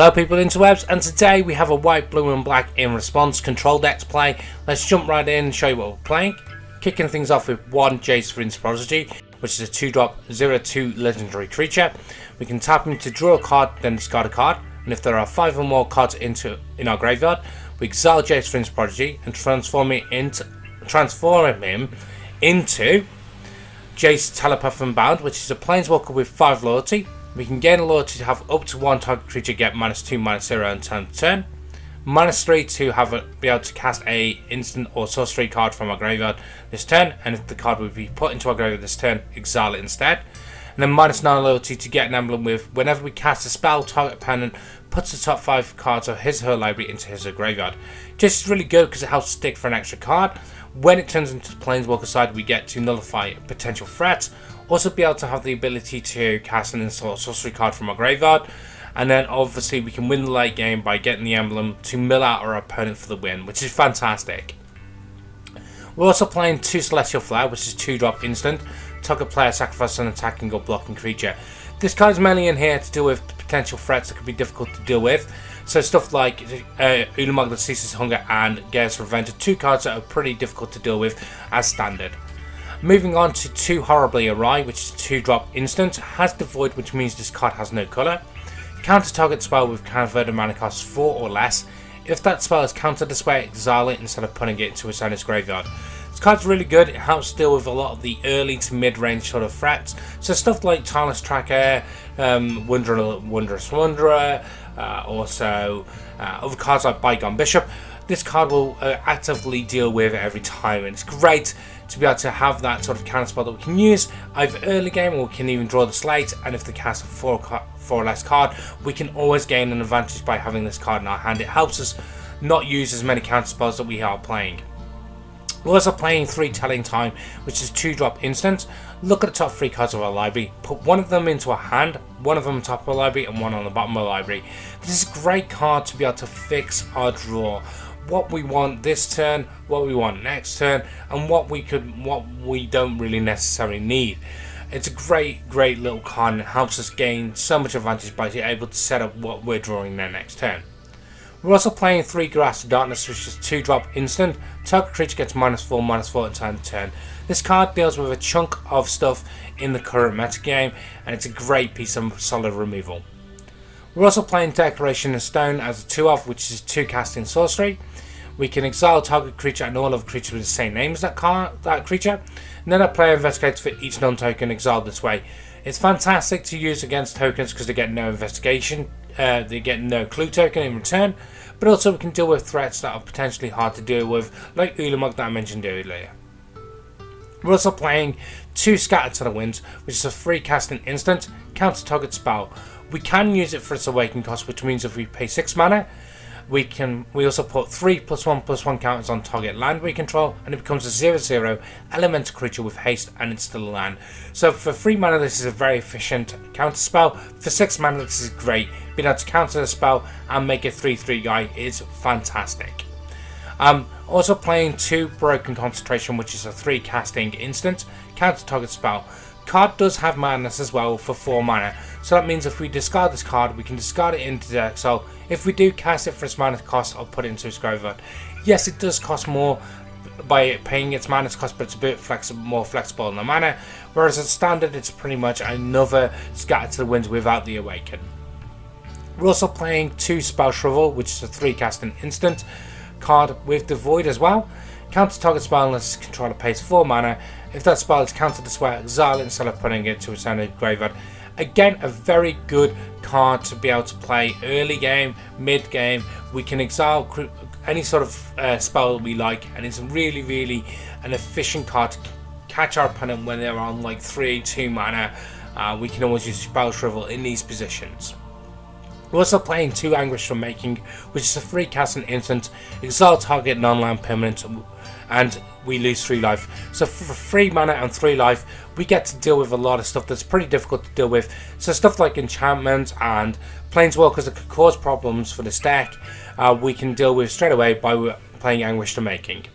Hello people interwebs, and today we have a white, blue and black in response control deck to play. Let's jump right in and show you what we're playing. Kicking things off with one Esper's Prodigy, which is a 2-drop 0/2 legendary creature. We can tap him to draw a card, then discard a card, and if there are 5 or more cards in our graveyard, we exile Esper's Prodigy and transform him into Jace Telepath Unbound, which is a planeswalker with 5 loyalty. We can gain a loyalty to have up to one target creature get -2/-0 and turn. -3 to be able to cast a instant or sorcery card from our graveyard this turn, and if the card would be put into our graveyard this turn, exile it instead. And then -9 loyalty to get an emblem with whenever we cast a spell, target opponent puts the top 5 cards of his or her library into his or her graveyard. Just really good because it helps stick for an extra card. When it turns into the planeswalker side, we get to nullify a potential threat. Also be able to have the ability to cast an instant or sorcery card from our graveyard. And then obviously we can win the late game by getting the emblem to mill out our opponent for the win, which is fantastic. We're also playing 2 Celestial Flare, which is 2-drop instant. Target player sacrifice an attacking or blocking creature. This card is mainly in here to deal with potential threats that could be difficult to deal with. So stuff like Ulamog that Ceases Hunger and Gaea's Revenge are 2 cards that are pretty difficult to deal with as standard. Moving on to 2 Horribly Awry, which is 2-drop instant. Has Devoid, which means this card has no colour. Counter target spell with converted mana cost 4 or less. If that spell is countered this way, exile it instead of putting it into its owner's graveyard. This card's really good. It helps deal with a lot of the early to mid-range sort of threats. So stuff like Tireless Tracker, Wondrous Wanderer, also other cards like Bygone Bishop. This card will actively deal with it every time, and it's great to be able to have that sort of counter spell that we can use either early game, or we can even draw the slate, and if they cast a 4 or less card, we can always gain an advantage by having this card in our hand. It helps us not use as many counter spells that we are playing. We're also playing 3 Telling Time, which is 2-drop instant. Look at the top 3 cards of our library, put one of them into our hand, one of them on top of our library, and one on the bottom of our library. This is a great card to be able to fix our draw. What we want this turn, what we want next turn, and what we don't really necessarily need. It's a great little card, and it helps us gain so much advantage by being able to set up what we're drawing their next turn. We're also playing 3 Grasp of Darkness, which is 2-drop instant. Target creature gets -4/-4 at turn. This card deals with a chunk of stuff in the current metagame, and it's a great piece of solid removal. We're also playing Declaration of Stone as a 2-of, which is 2 casting sorcery. We can exile target creature and all other creatures with the same name as that creature, and then our player investigates for each non-token exiled this way. It's fantastic to use against tokens because they get no investigation, they get no clue token in return, but also we can deal with threats that are potentially hard to deal with, like Ulamog that I mentioned earlier. We're also playing 2 Scatter to the Winds, which is a free casting instant, counter target spell. We can use it for its awakening cost, which means if we pay 6 mana, we also put 3 +1/+1 counters on target land we control, and it becomes a 0/0 elemental creature with haste, and it's still a land. So for 3 mana, this is a very efficient counter spell. For 6 mana, this is great. Being able to counter the spell and make a 3/3 guy is fantastic. Also playing 2 Broken Concentration, which is a 3 casting instant, counter target spell. Card does have madness as well for 4 mana, so that means if we discard this card, we can discard it into the exile. If we do cast it for its mana cost, I'll put it into its graveyard. Yes, it does cost more by paying its mana cost, but it's a bit more flexible in the mana, whereas as standard, it's pretty much another Scatter to the Winds without the Awaken. We're also playing 2 Spell Shrivel, which is a 3 casting instant card with Devoid as well. Counter target spell unless its controller pays 4 mana. If that spell is countered this way, exile it instead of putting it to its own graveyard. Again, a very good card to be able to play early game, mid game. We can exile any sort of spell we like, and it's really an efficient card to catch our opponent when they're on like 3/2 mana. We can always use Spell Shrivel in these positions. We're also playing 2 Anguish from Making, which is a free casting instant, exile target non-land permanent, and we lose 3 life. So for 3 mana and 3 life, we get to deal with a lot of stuff that's pretty difficult to deal with. So stuff like enchantments and planeswalkers that could cause problems for this deck, we can deal with straight away by playing Anguish to Making.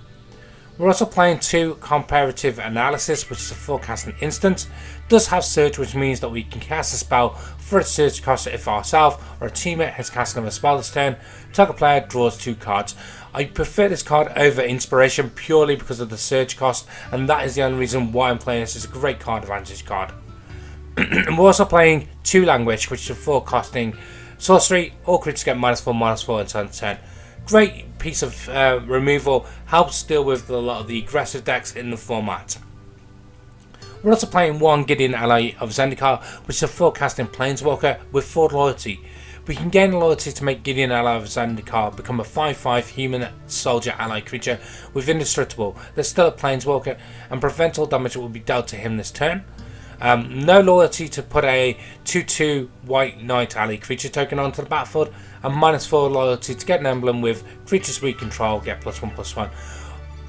We're also playing 2 Comparative Analysis, which is a forecasting instant. Does have Surge, which means that we can cast a spell for a Surge cost if ourselves or a teammate has cast another spell this turn. Target player draws 2 cards. I prefer this card over Inspiration purely because of the Surge cost, and that is the only reason why I'm playing this. It's a great card advantage card. And we're also playing 2 Language, which is a forecasting sorcery. All creatures get -4/-4 until turn. Great piece of removal, helps deal with a lot of the aggressive decks in the format. We're also playing 1 Gideon Ally of Zendikar, which is a forecasting planeswalker with 4 loyalty. We can gain loyalty to make Gideon Ally of Zendikar become a 5/5 human soldier ally creature with indestructible. There's still a planeswalker, and prevent all damage that will be dealt to him this turn. No loyalty to put a 2/2 white knight ally creature token onto the battlefield, and -4 loyalty to get an emblem with creatures we control get +1/+1.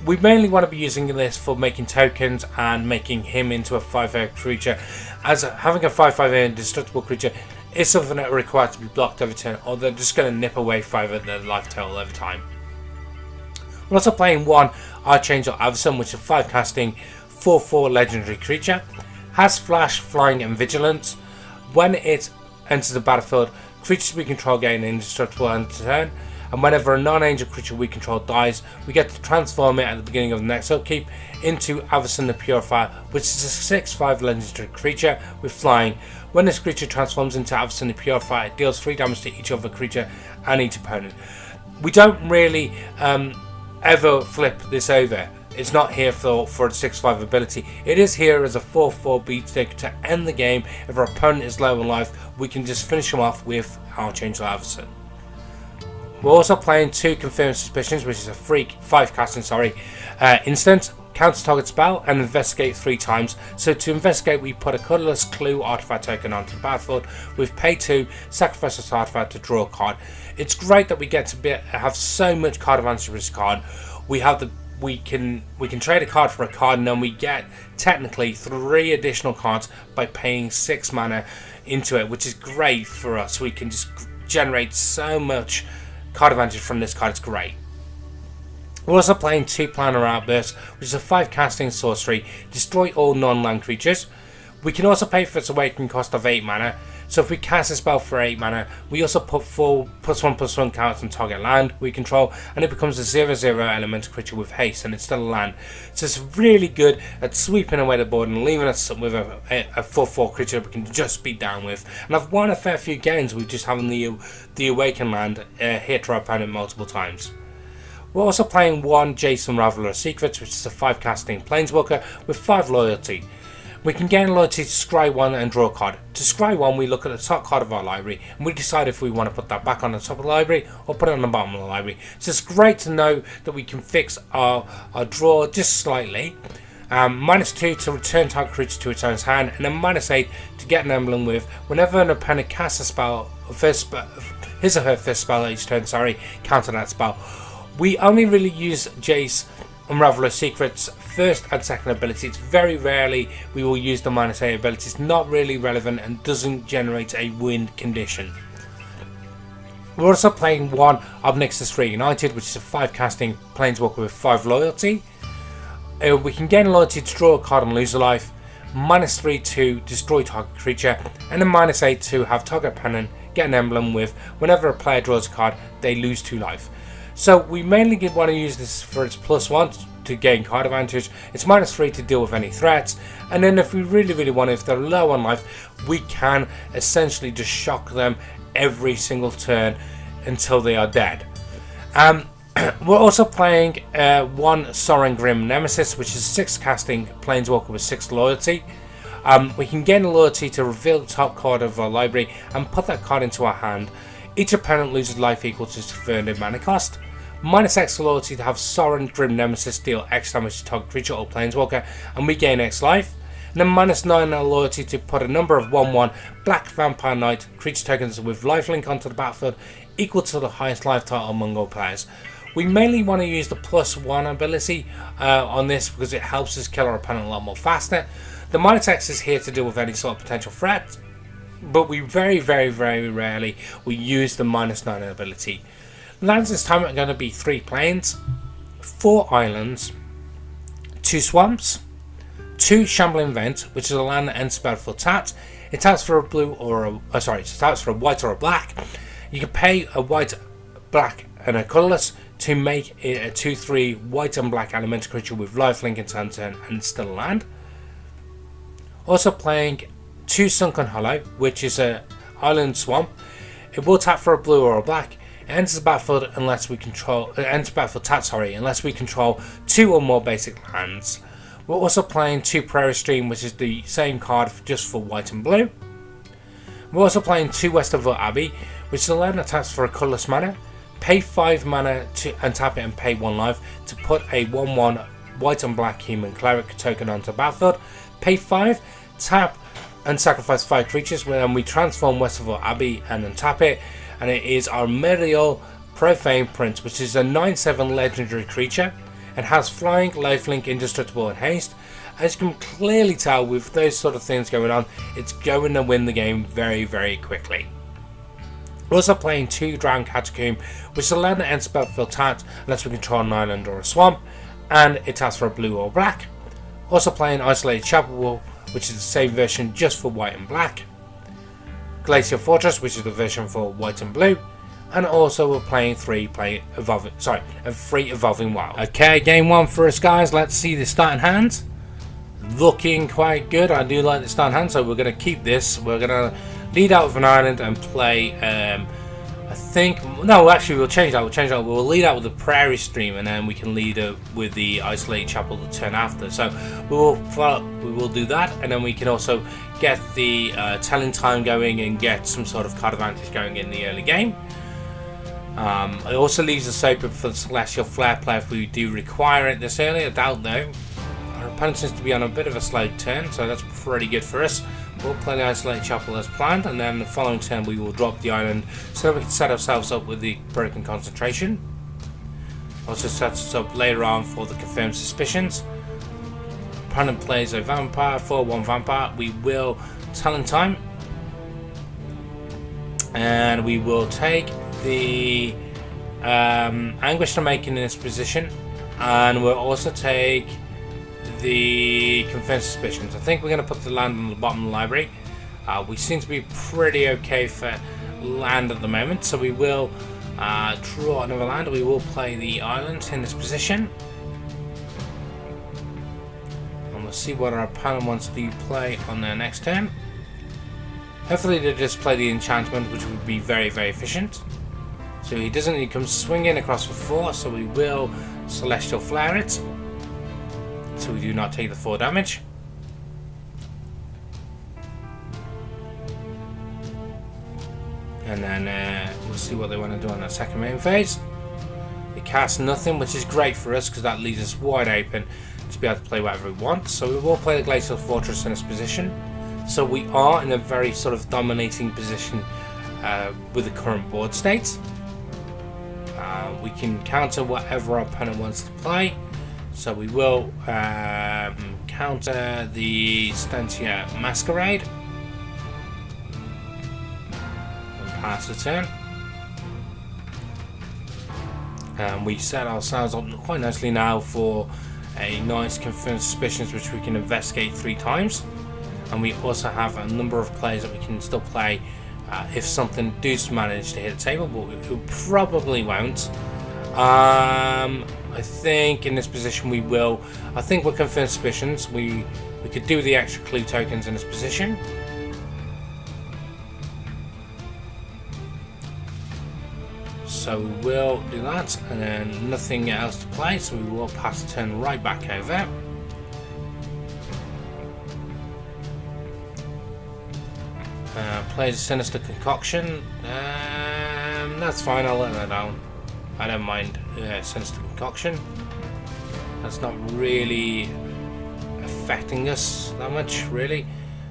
We mainly want to be using this for making tokens and making him into a 5/5 creature, as having a 5/5 indestructible creature is something that requires to be blocked every turn, or they're just going to nip away 5 of their life total over time. We're also playing 1 Archangel Avison, which is a 5 casting 4/4 legendary creature. Has Flash, Flying and Vigilance. When it enters the battlefield, creatures we control gain indestructible end turn, and whenever a non-angel creature we control dies, we get to transform it at the beginning of the next upkeep into Avison the Purifier, which is a 6/5 legendary creature with flying. When this creature transforms into Avison the Purifier, it deals 3 damage to each other creature and each opponent. We don't really ever flip this over. It's not here for a 6/5 ability. It is here as a 4/4 beatstick to end the game. If our opponent is low in life, we can just finish him off with Archangel Avison. We're also playing 2 Confirmed Suspicions, which is a free 5 casting instant. Counter target spell and investigate 3 times. So to investigate, we put a Colorless Clue artifact token onto the battlefield with pay 2, sacrifice this artifact to draw a card. It's great that we get to have so much card advantage with this card. We can trade a card for a card, and then we get technically 3 additional cards by paying 6 mana into it, which is great for us. We can just generate so much card advantage from this card. It's great. We're also playing 2 Planar Outburst, which is a 5 casting sorcery. Destroy all non-land creatures. We can also pay for its awakening cost of 8 mana. So if we cast a spell for 8 mana, we also put 4 +1/+1 counters on target land we control, and it becomes a 0/0 elemental creature with haste, and it's still a land. So it's really good at sweeping away the board and leaving us with a 4/4 creature we can just beat down with. And I've won a fair few games with just having the awaken land hit our opponent multiple times. We're also playing 1 Jace Unraveler of Secrets, which is a 5 casting planeswalker with 5 loyalty. We can gain loyalty to scry 1 and draw a card. To scry 1, we look at the top card of our library and we decide if we want to put that back on the top of the library or put it on the bottom of the library. So it's great to know that we can fix our draw just slightly. -2 to return target creature to its own hand, and then -8 to get an emblem with whenever an opponent casts a spell, his or her first spell each turn, counter that spell. We only really use Jace Unraveler Secrets first and second ability. It's very rarely we will use the -8 ability. It's not really relevant and doesn't generate a win condition. We're also playing 1 Obnixus Reunited, which is a 5 casting planeswalker with 5 loyalty. We can gain loyalty to draw a card and lose a life, -3 to destroy target creature, and then -8 to have target opponent get an emblem with whenever a player draws a card, they lose 2 life. So we mainly want to use this for its +1 to gain card advantage, it's -3 to deal with any threats, and then if we really want to, if they're low on life, we can essentially just shock them every single turn until they are dead. We're also playing 1 Sorin Grim Nemesis, which is 6 casting planeswalker with 6 loyalty. We can gain loyalty to reveal the top card of our library and put that card into our hand. Each opponent loses life equal to its preferred mana cost. -X loyalty to have Sorin Grim Nemesis deal X damage to target creature or planeswalker, and we gain X life. And then -9 loyalty to put a number of 1/1 Black Vampire Knight creature tokens with lifelink onto the battlefield equal to the highest life total among all players. We mainly want to use the +1 ability on this because it helps us kill our opponent a lot more faster. The -X is here to deal with any sort of potential threat, but we very rarely we use the -9 ability. Lands this time are going to be 3 plains, 4 islands, 2 swamps, 2 Shambling Vent, which is a land that ends battlefield tapped. It taps for a blue or a it taps for a white or a black. You can pay a white, black, and a colourless to make it a 2/3 white and black elemental creature with lifelink and turn, and it's still a land. Also playing 2 Sunken Hollow, which is a island swamp. It will tap for a blue or a black. It enters the battlefield unless we control. It enters battlefield tap, unless we control 2 or more basic lands. We're also playing 2 Prairie Stream, which is the same card just for white and blue. We're also playing 2 Westerville Abbey, which is a land that taps for a colourless mana. Pay 5 mana and tap it and pay 1 life to put a 1/1 white and black human cleric token onto the battlefield. Pay 5, tap and sacrifice 5 creatures, and we transform Westerville Abbey and untap it. And it is our Medial Profane Prince, which is a 9/7 legendary creature. It has flying, lifelink, indestructible, and haste. As you can clearly tell, with those sort of things going on, it's going to win the game very, very quickly. We're also playing 2 Drowned Catacomb, which is a land that ends battlefield tapped unless we control an island or a swamp, and it taps for a blue or black. Also playing Isolated Chapel, which is the same version just for white and black. Glacial Fortress, which is the version for white and blue. And also we're playing 3 Evolving Wild. Okay, game 1 for us, guys. Let's see the starting hand. Looking quite good. I do like the starting hand, so we're going to keep this. We're going to lead out with an island and play, we'll change that. We'll lead out with the Prairie Stream, and then we can lead with the Isolated Chapel the turn after. So we will do that, and then we can also get the telling time going and get some sort of card advantage going in the early game. It also leaves us open for the Celestial Flare play if we do require it this early. I doubt though. Our opponent seems to be on a bit of a slow turn, so that's pretty good for us. We'll play the Isolated Chapel as planned, and then the following turn we will drop the island so that we can set ourselves up with the Broken Concentration. Also set us up later on for the Confirmed Suspicions. Opponent plays a Vampire, 4/1 Vampire. We will Talon Time, and we will take the Anguish to make in this position, and we'll also take the Confirmed Suspicions. I think we're going to put the land on the bottom of the library. We seem to be pretty okay for land at the moment, so we will draw another land. We will play the island in this position, and we'll see what our opponent wants to play on their next turn. Hopefully they just play the enchantment, which would be very, very efficient. So he doesn't, he comes swinging across for 4, so we will Celestial Flare it, so we do not take the 4 damage. And then we'll see what they want to do on that second main phase. They cast nothing, which is great for us because that leaves us wide open to be able to play whatever we want. So we will play the Glacial Fortress in this position. So we are in a very sort of dominating position with the current board state. We can counter whatever our opponent wants to play. So we will counter the Stentia Masquerade and pass the turn. We set ourselves up quite nicely now for a nice Confirmed Suspicions, which we can investigate 3 times. And we also have a number of players that we can still play if something does manage to hit the table, but it probably won't. I think in this position we will. I think we're Confirmed Suspicions. We could do the extra clue tokens in this position. So we will do that, and then nothing else to play, so we will pass the turn right back over. Plays a Sinister Concoction. That's fine, I'll let that down. I don't mind Sinister Concoction. That's not really affecting us that much, really.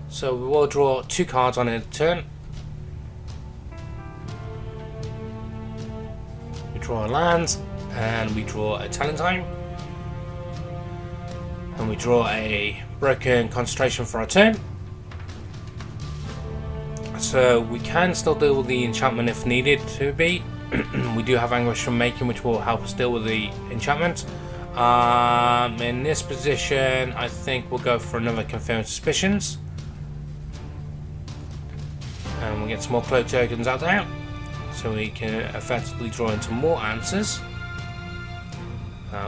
So we will draw 2 cards on a turn. We draw a land, and we draw a Talentine. And we draw a Broken Concentration for our turn. So we can still deal with the enchantment if needed to be. We do have Anguish from Making, which will help us deal with the enchantment. In this position, I think we'll go for another Confirmed Suspicions. And we'll get some more cloak tokens out there, so we can effectively draw into more answers.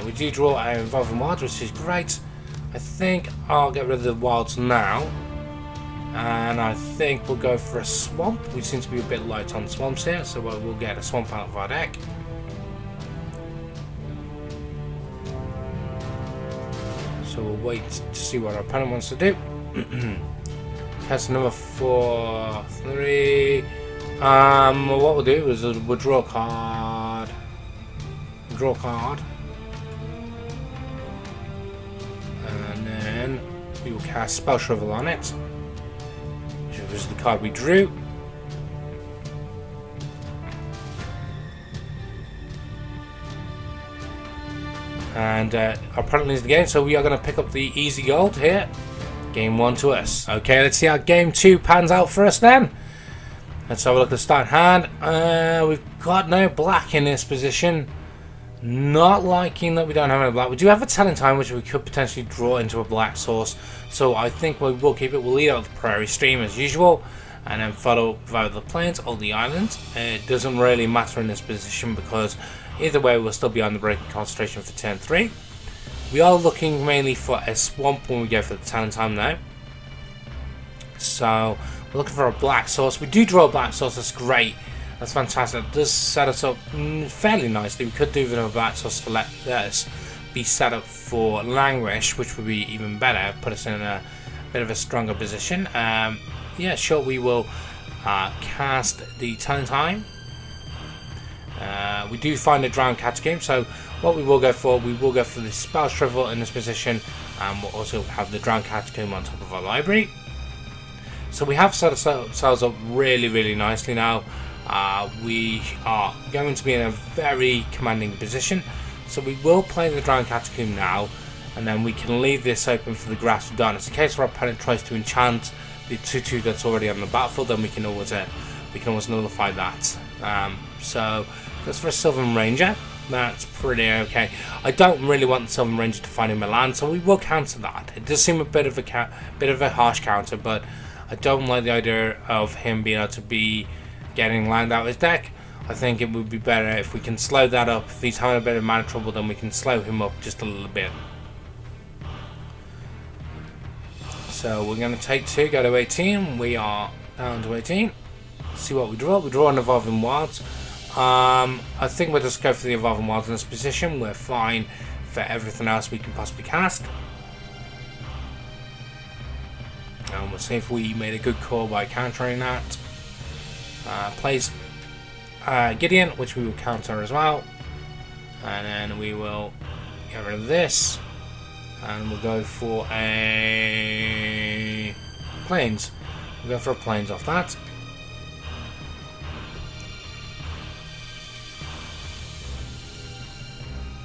We do draw our Evolving Wilds, which is great. I think I'll get rid of the wilds now. And I think we'll go for a swamp. We seem to be a bit light on swamps here, so we'll get a swamp out of our deck. So we'll wait to see what our opponent wants to do. That's number 4, 3. What we'll do is we'll draw a card. Draw a card. And then we will cast Spell Shrivel on it, which was the card we drew. And our opponent leads the game, so we are going to pick up the easy gold here. Game 1 to us. Okay, let's see how game 2 pans out for us then. Let's have a look at the start hand. We've got no black in this position. Not liking that we don't have any black. We do have a Telling Time, which we could potentially draw into a black source. So I think we will keep it. We'll lead out with the Prairie Stream as usual, and then follow via the plains or the islands. It doesn't really matter in this position because either way we'll still be on the Breaking Concentration for turn 3. We are looking mainly for a swamp when we go for the Telling Time now. So we're looking for a black source. We do draw a black source. That's great. That's fantastic. It does set us up fairly nicely. We could do another black source to let us be set up for Languish, which would be even better. Put us in a bit of a stronger position. Yeah, sure. We will cast the Telling Time. We do find a Drowned Catacomb, so what we will go for the Spell Shrivel in this position, and we'll also have the Drowned Catacomb on top of our library. So we have set ourselves up really, really nicely now. We are going to be in a very commanding position, so we will play the Drowned Catacomb now, and then we can leave this open for the Grasp of Darkness. In case our opponent tries to enchant the 2/2 that's already on the battlefield, then we can always nullify that. So that's for a Sylvan Ranger. That's pretty okay. I don't really want the Sylvan Ranger to find him a land, so we will counter that. It does seem a bit of a harsh counter, but I don't like the idea of him being able to be getting land out of his deck. I think it would be better if we can slow that up. If he's having a bit of mana trouble, then we can slow him up just a little bit. So we're going to take 2, go to 18. We are down to 18. See what we draw. We draw an Evolving Wilds. I think we'll just go for the Evolving Wilds in this position. We're fine for everything else we can possibly cast. And we'll see if we made a good call by countering that. Plays Gideon, which we will counter as well. And then we will get rid of this. And we'll go for a Plains. We'll go for a Plains off that.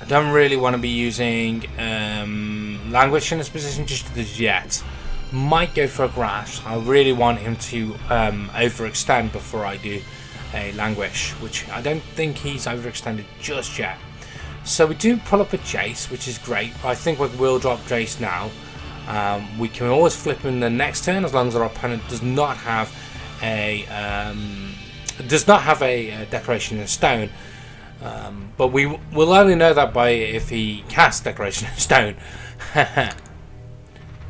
I don't really want to be using Languish in this position just as yet. Might go for a Grasp. I really want him to overextend before I do a Languish, which I don't think he's overextended just yet. So we do pull up a Jace, which is great. I think we will drop Jace now. We can always flip him the next turn as long as our opponent does not have a Decoration in Stone. But we will only know that by if he casts Decoration in Stone.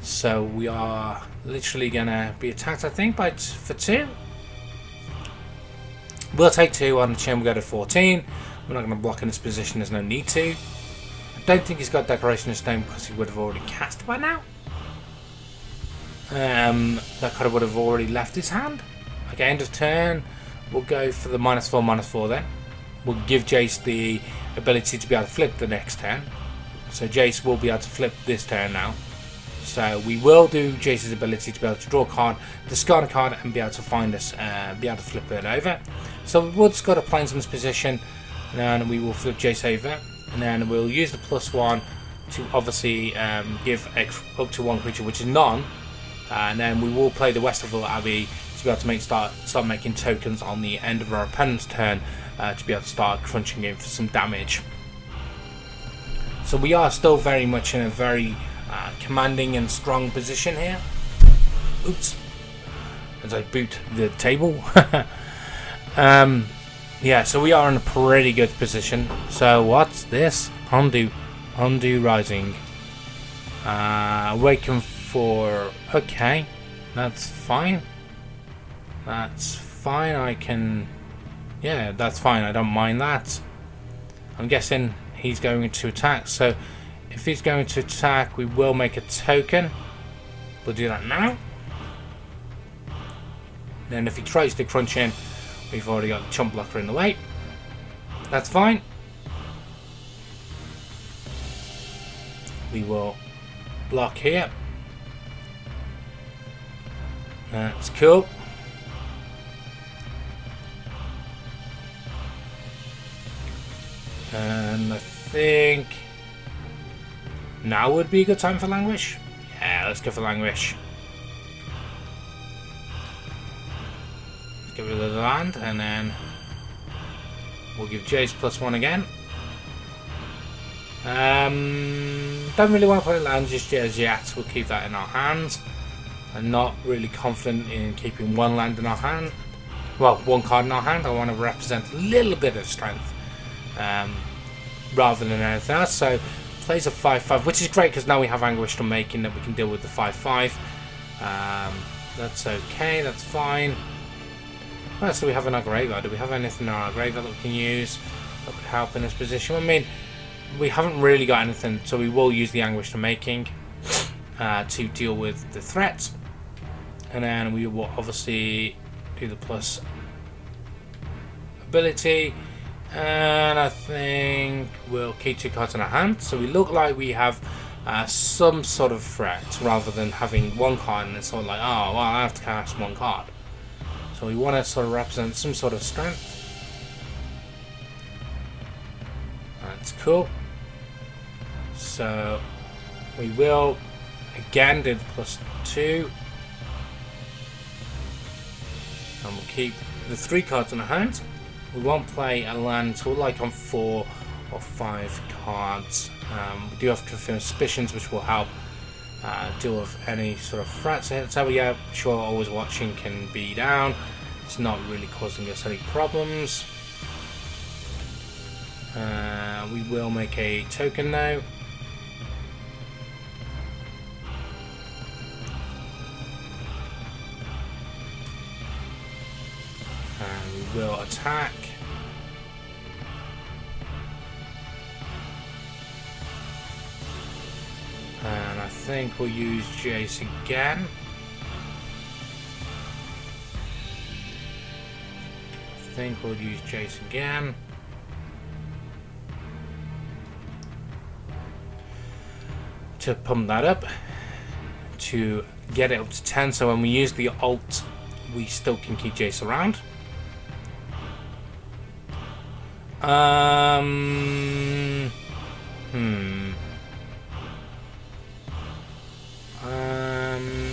So we are literally gonna be attacked, I think, for 2. We'll take 2 on the chin. We'll go to 14. We're not going to block in this position. There's no need to. I don't think he's got Decoration in Stone because he would have already cast by now. That card would have already left his hand. Okay, end of turn. We'll go for the -4/-4 then. We'll give Jace the ability to be able to flip the next turn. So Jace will be able to flip this turn now. So we will do Jace's ability to be able to draw a card, discard a card, and be able to find us, be able to flip it over. So we'll discard a Plains in this position, and then we will flip Jace over, and then we'll use the +1 to obviously give up to 1 creature, which is none, and then we will play the Westerville Abbey to be able to start making tokens on the end of our opponent's turn to be able to start crunching in for some damage. So we are still very much in a very commanding and strong position here. Oops. As I boot the table. Yeah, so we are in a pretty good position. So what's this? Undo rising. Awaken for... Okay, that's fine. That's fine, I can... Yeah, that's fine, I don't mind that. I'm guessing he's going to attack, so if he's going to attack, we will make a token. We'll do that now. Then if he tries to crunch in, we've already got the chump blocker in the way. That's fine. We will block here. That's cool. And I think now would be a good time for Languish. Yeah, let's go for Languish. Let's get rid of the land, and then we'll give Jace +1 again. Don't really want to play land just as yet. We'll keep that in our hands. I'm not really confident in keeping one land in our hand. Well, one card in our hand. I want to represent a little bit of strength rather than anything else. So plays a 5/5, which is great because now we have Anguished Unmaking that we can deal with the 5/5. That's okay. That's fine. What else do we have in our graveyard? Do we have anything in our graveyard that we can use that would help in this position? I mean, we haven't really got anything, so we will use the Anguished Unmaking to deal with the threats. And then we will obviously do the plus ability. And I think we'll keep 2 cards in our hand. So we look like we have some sort of threat rather than having one card and it's sort of like, oh, well, I have to cast 1 card. So we want to sort of represent some sort of strength. That's cool. So we will again do the +2. And we'll keep the 3 cards in our hand. We won't play a land until like on 4 or 5 cards. We do have Confirmed Suspicions, which will help deal with any sort of threats. So yeah, sure, Always Watching can be down. It's not really causing us any problems. We will make a token now. And we will attack. And I think we'll use Jace again. To pump that up to get it up to 10, so when we use the ult we still can keep Jace around.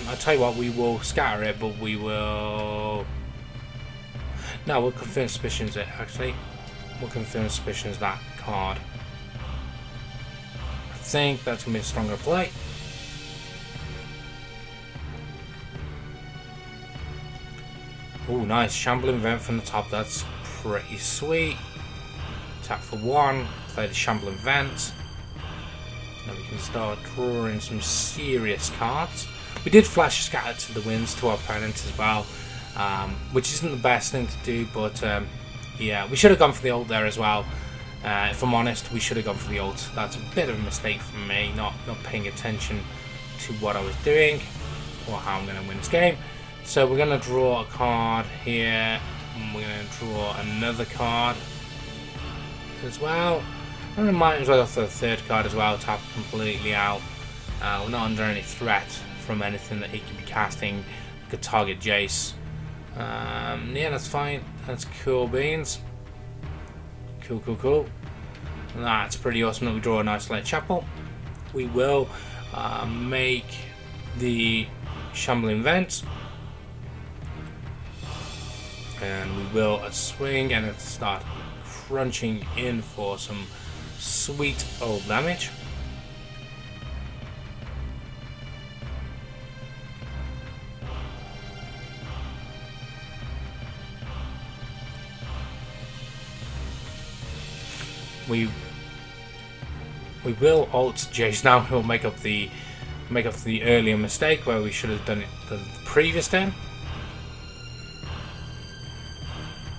I'll tell you what, we will scatter it, but we will... No, we'll Confirm Suspicions it, actually. We'll Confirm Suspicions that card. I think that's going to be a stronger play. Oh, nice. Shambling Vent from the top. That's pretty sweet. Tap for 1. Play the Shambling Vent. Now we can start drawing some serious cards. We did Flash Scatter to the Winds to our opponent as well, which isn't the best thing to do, but yeah, we should have gone for the ult there as well. If I'm honest, we should have gone for the ult. That's a bit of a mistake from me, not paying attention to what I was doing or how I'm going to win this game. So we're going to draw a card here, and we're going to draw another card as well. And we might as well go for the 3rd card as well, tap completely out. We're not under any threat from anything that he could be casting. We could target Jace. Yeah, that's fine. That's cool beans. Cool. That's pretty awesome that we draw an Isolated Chapel. We will make the Shambling Vent. And we will swing and start crunching in for some sweet old damage. We will alt Jace now. We'll make up the earlier mistake where we should have done it the previous turn.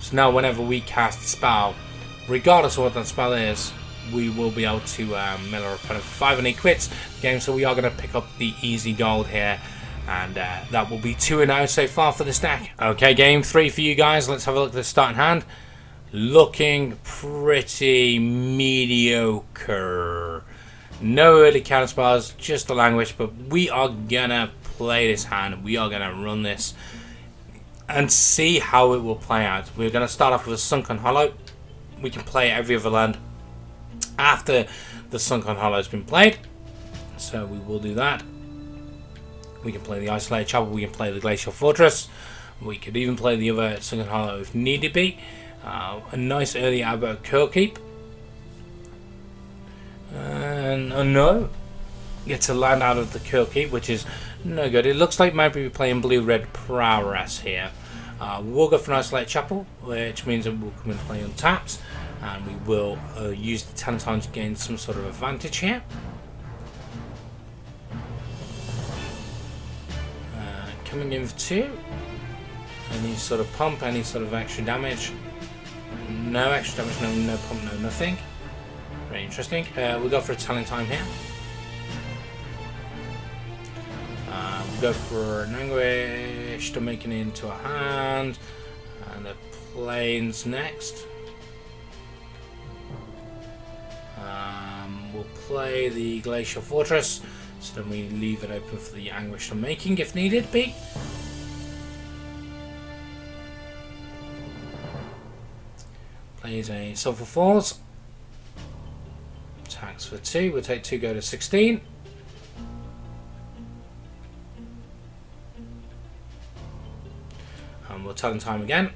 So now whenever we cast a spell, regardless of what that spell is, we will be able to mill our opponent for 5 and he quits the game. So we are going to pick up the easy gold here, and that will be 2-0 so far for this deck. Okay, game 3 for you guys. Let's have a look at the starting hand. Looking pretty mediocre. No early counter spells, just the language, but we are gonna play this hand. We are gonna run this and see how it will play out. We're gonna start off with a Sunken Hollow. We can play every other land after the Sunken Hollow has been played, so we will do that. We can play the Isolated Chapel, we can play the Glacial Fortress, we could even play the other Sunken Hollow if needed be. A nice early Abba Curl Keep. And no, gets a land out of the Curl Keep, which is no good. It looks like maybe we're playing blue-red Prowess here. We'll go for an Isolated Chapel, which means that we'll come and play untapped, and we will use the Talentine to gain some sort of advantage here. Coming in for 2. Any sort of pump, any sort of extra damage. No extra damage, no pump, no nothing. Very interesting. We'll go for a Talentine here. We'll go for an Anguish to make it into a hand. And a Plains next. We'll play the Glacial Fortress, so then we leave it open for the Anguish to making if needed be. Plays a Sulphur Falls. Attacks for 2. We'll take 2, go to 16. And we'll Talentine again.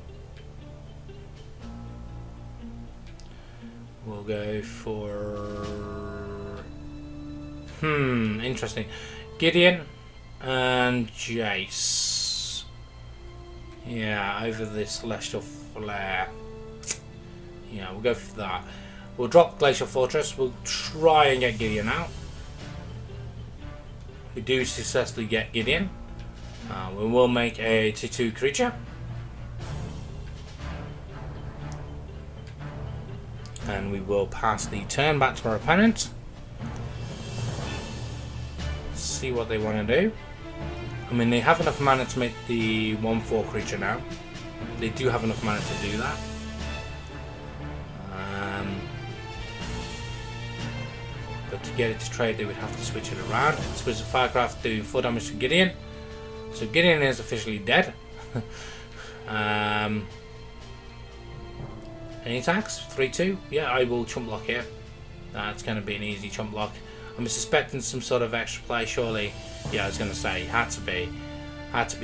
We'll go for... interesting. Gideon and Jace. Yeah, over this Celestial Flare. Yeah, we'll go for that. We'll drop Glacial Fortress. We'll try and get Gideon out. We do successfully get Gideon. We will make a 2/2 creature. And we will pass the turn back to our opponent. See what they want to do. I mean, they have enough mana to make the 1/4 creature now. They do have enough mana to do that. But to get it to trade, they would have to switch it around. Switch the Firecraft, doing 4 damage to Gideon. So Gideon is officially dead. Any attacks? 3/2? Yeah, I will chump block here. That's going to be an easy chump block. I'm suspecting some sort of extra play, surely. Yeah, I was going to say, had to be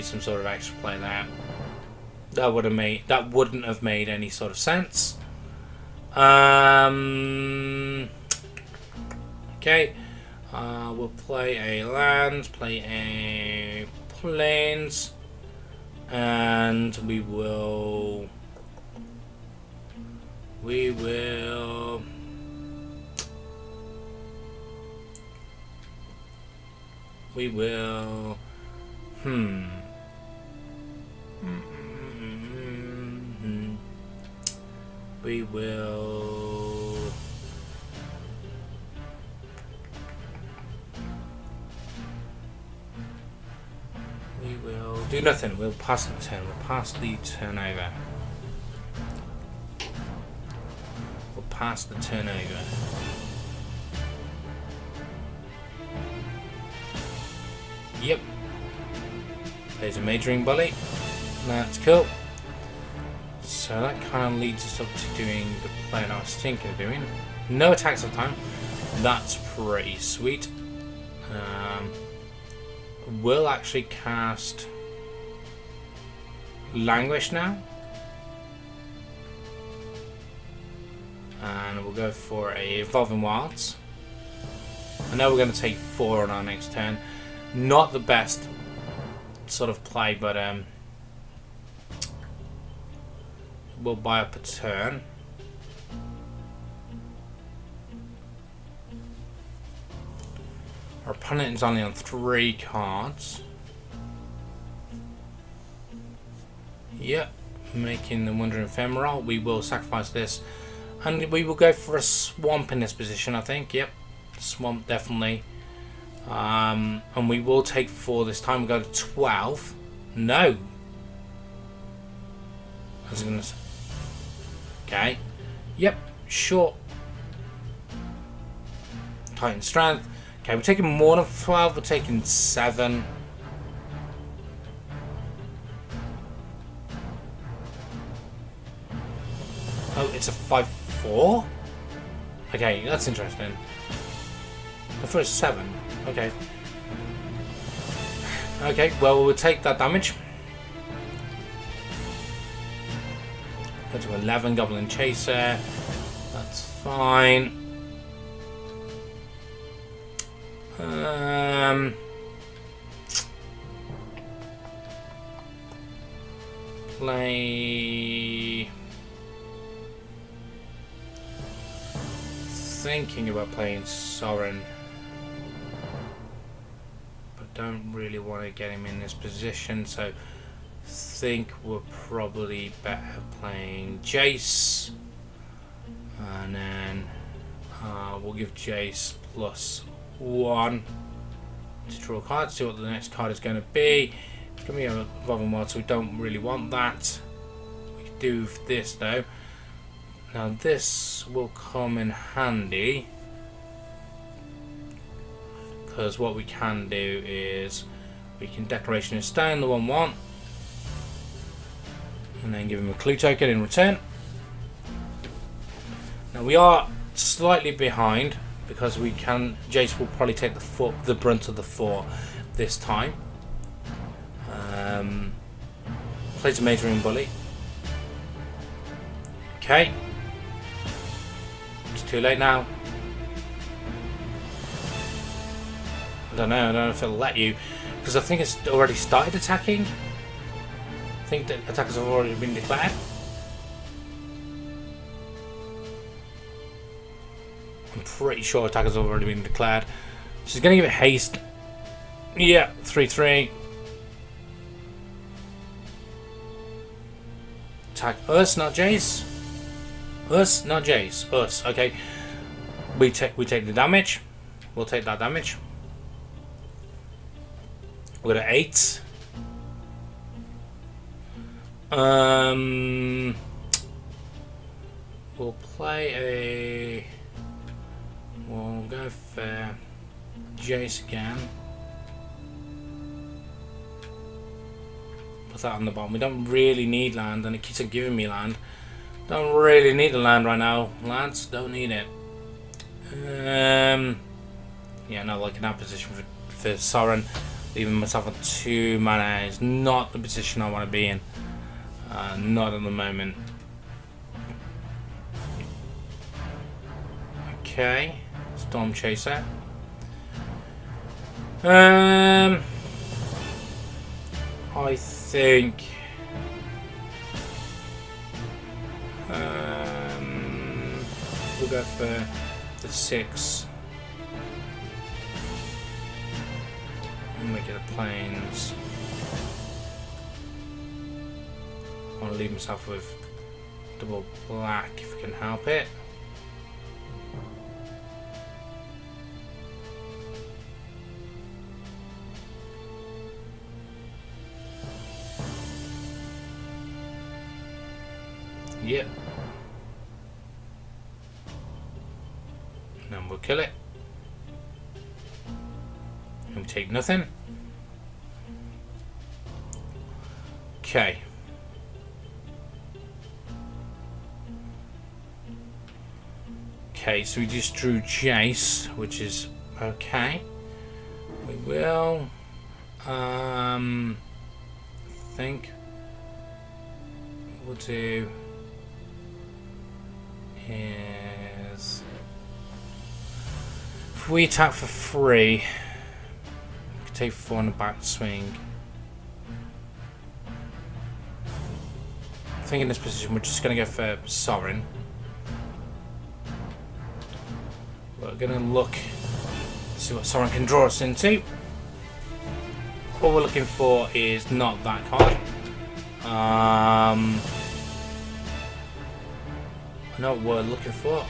some sort of extra play there. That wouldn't have made any sort of sense. Okay, we'll play a land, play a plains, and we will we will do nothing. We'll pass the turn. We'll pass the turn over. We'll pass the turn over. Yep. There's a Majoring Bully. That's cool. So that kind of leads us up to doing the plan I was thinking of doing. No attacks of time. That's pretty sweet. We'll actually cast Languish now. And we'll go for a Evolving Wilds. I know we're going to take 4 on our next turn. Not the best sort of play, but we'll buy up a turn. Our opponent is only on 3 cards. Yep, making the Wandering Ephemeral. We will sacrifice this. And we will go for a Swamp in this position, I think. Yep, Swamp definitely. And we will take 4 this time. We go to 12. No. I was gonna say. Okay. Yep, sure. Titan Strength. Okay, we're taking more than 12. We're taking 7. Oh, it's a 5/4? Okay, that's interesting. I thought it's 7. Okay. Okay, well, we'll take that damage. Go to 11, Goblin Chaser. That's fine. Play. Thinking about playing Soren, but don't really want to get him in this position, so think we're probably better playing Jace, and then we'll give Jace +1 to draw a card, see what the next card is going to be. It's going to be a Evolving Wild, so we don't really want that. We can do this though. Now this will come in handy, because what we can do is we can Declaration in Stone the 1/1 and then give him a clue token in return. Now we are slightly behind because we can. Jace will probably take the brunt of the 4 this time. Plays a Majoring Bully. Okay. It's too late now. I don't know if it'll let you, because I think it's already started attacking. I think that attackers have already been declared. I'm pretty sure attackers have already been declared. She's going to give it haste. Yeah, 3/3. Attack us, not Jace. Us, not Jace. Us. Okay. We take the damage. We'll take that damage. We're at 8. We'll play a. We'll go for Jace again. Put that on the bottom. We don't really need land, and it keeps on giving me land. Don't really need the land right now, lads. Don't need it. Yeah, no, like in that position for Soren, leaving myself on 2 mana is not the position I want to be in. Not at the moment. Okay, Storm Chaser. I think we'll go for the 6 and make it a plains. I want to leave myself with double black if I can help it. Yep. And we'll kill it. And we take nothing. Okay. Okay, so we just drew Jace, which is okay. We will think we'll do is if we attack for 3, we can take 4 on the back swing. I think in this position we're just going to go for Sorin. We're going to look to see what Sorin can draw us into. What we're looking for is not that card. I know what we're looking for.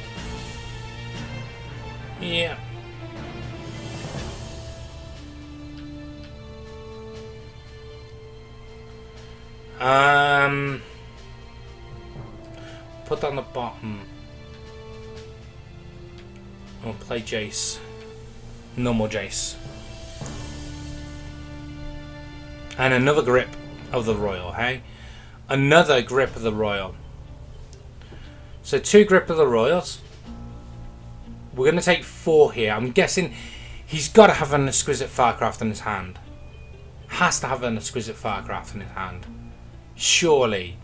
Yeah. Put that on the bottom. I'll play Jace. No more Jace. And another grip of the Royal, hey? Another grip of the Royal. So 2 grip of the Royals. We're going to take 4 here. I'm guessing he's got to have an exquisite Firecraft in his hand. Has to have an exquisite Firecraft in his hand. Surely,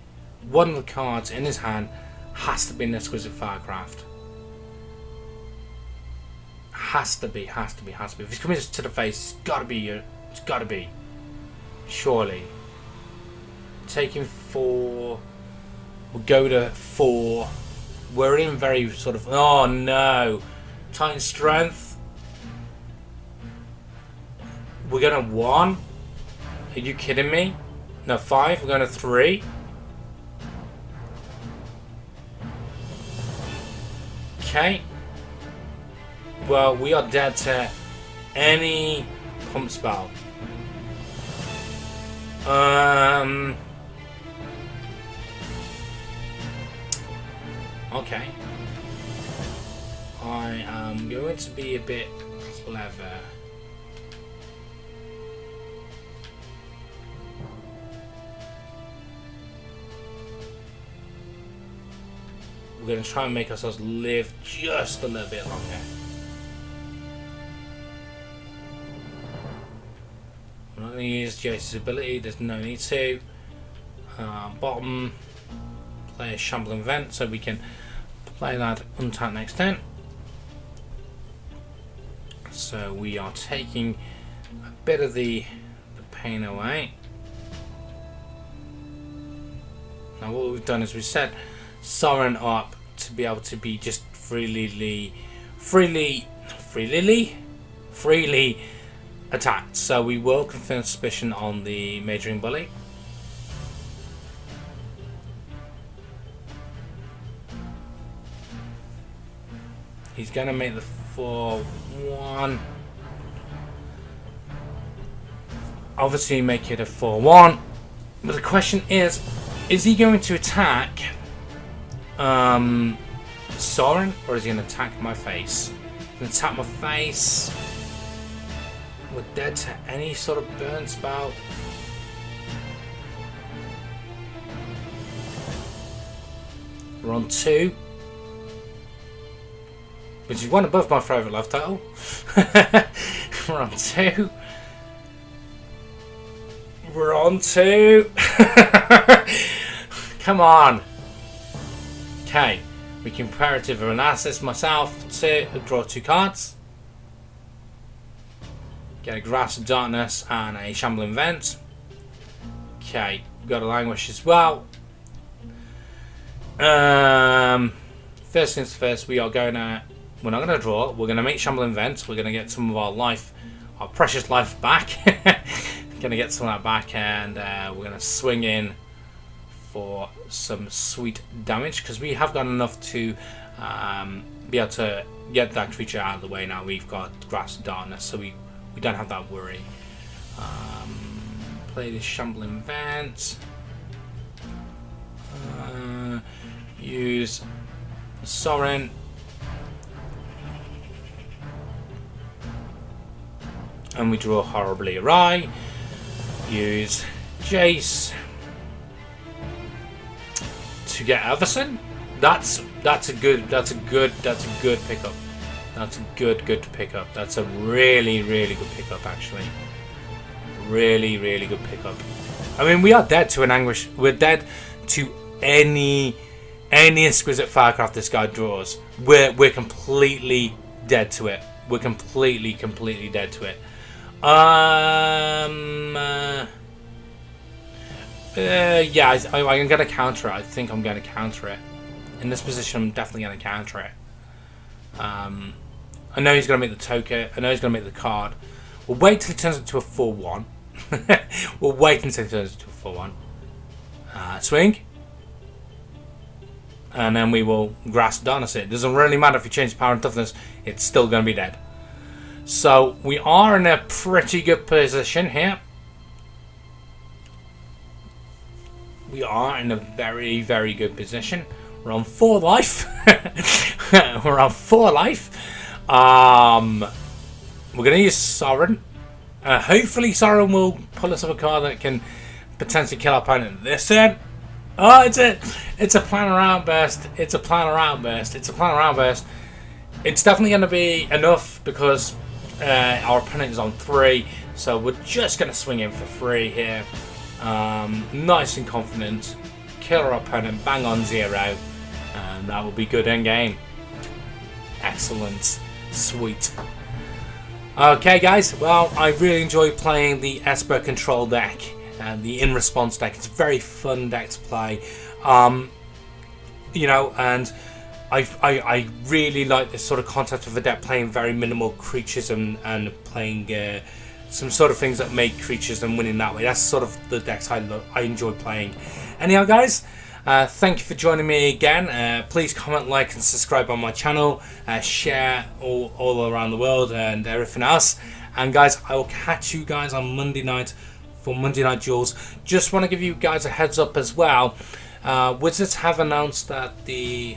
one of the cards in his hand has to be an exquisite Firecraft. Has to be. If he's coming to the face, it's got to be. It's got to be. Surely. Taking 4. We'll go to 4. We're in very sort of. Oh no! Titan Strength. We're going to 1. Are you kidding me? No, 5. We're going to 3. Okay. Well, we are dead to any pump spell. Okay. I am going to be a bit clever. We're going to try and make ourselves live just a little bit longer. We're not going to use Jace's ability, there's no need to. Bottom, play a Shambling Vent so we can play that untap next turn. So we are taking a bit of the pain away. Now what we've done is we've set Sorin up to be able to be just freely attacked. So we will confirm suspicion on the Majoring Bully. He's going to make the 4-1. Obviously make it a 4-1. But the question is he going to attack Sorin, or is he going to attack my face? He's going to attack my face. We're dead to any sort of burn spell. We're on 2. Which is one above my favourite love title. We're on 2. We're on 2. Come on. Okay. We can comparative analysis myself to draw 2 cards. Get a Grasp of Darkness and a Shambling Vent. Okay. We've got a Languish as well. First things first, we're not going to draw. We're going to make Shambling Vent. We're going to get some of our life, our precious life back. Going to get some of that back, and we're going to swing in for some sweet damage because we have got enough to be able to get that creature out of the way now. We've got Grasp of Darkness, so we don't have that worry. Play this Shambling Vent. Use Sorin. And we draw horribly awry. Use Jace to get Everson. That's a good pickup. That's a good pickup. That's a really good pickup actually. Really good pickup. I mean, we are dead to an Anguish. We're dead to any any exquisite firecraft this guy draws, we're completely dead to it. We're completely dead to it. Yeah, I'm going to counter it. I think I'm going to counter it. In this position, I'm definitely going to counter it. I know he's going to make the token. I know he's going to make the card. We'll wait till he turns into a 4-1. We'll wait until he turns into a 4-1. Swing. And then we will grasp Darkness it. Doesn't really matter if you change power and toughness, it's still going to be dead. So we are in a pretty good position here. We are in a very good position. We're on 4 life. We're on 4 life. We're going to use Sovereign. Hopefully Sovereign will pull us up a card that can potentially kill our opponent this turn. Oh, it's a planar outburst. It's a planar outburst. It's a planar outburst. It's definitely going to be enough because our opponent is on 3. So we're just going to swing in for 3 here. Nice and confident. Kill our opponent. Bang on 0. And that will be good end game. Excellent. Sweet. Okay, guys. Well, I really enjoy playing the Esper control deck. And the in response deck. It's a very fun deck to play. You know, and I really like this sort of concept of a deck playing very minimal creatures and playing some sort of things that make creatures and winning that way. That's sort of the decks I enjoy playing. Anyhow, guys, thank you for joining me again. Please comment, like, and subscribe on my channel. Share all around the world and everything else. And guys, I will catch you guys on Monday night for Monday Night Duels. Just want to give you guys a heads up as well. Wizards have announced that the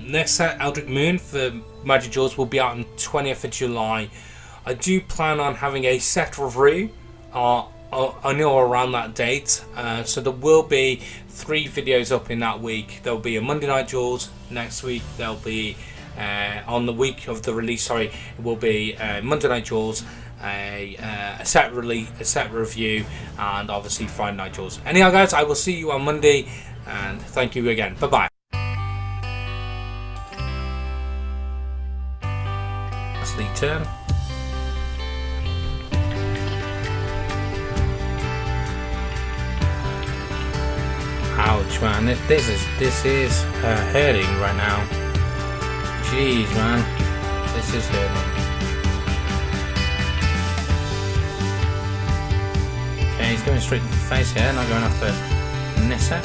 next set, Eldritch Moon, for Magic Duels will be out on 20th of July. I do plan on having a set review I know around that date. So there will be 3 videos up in that week. There will be a Monday Night Duels next week. There will be on the week of the release, sorry, it will be Monday Night Duels, a set review, and obviously Friday Night Duels. Anyhow, guys, I will see you on Monday, and thank you again. Bye bye. That's the turn. Ouch, man! This is hurting right now. Jeez, man, this is hurting. Okay, he's going straight to the face here, not going after Nissa.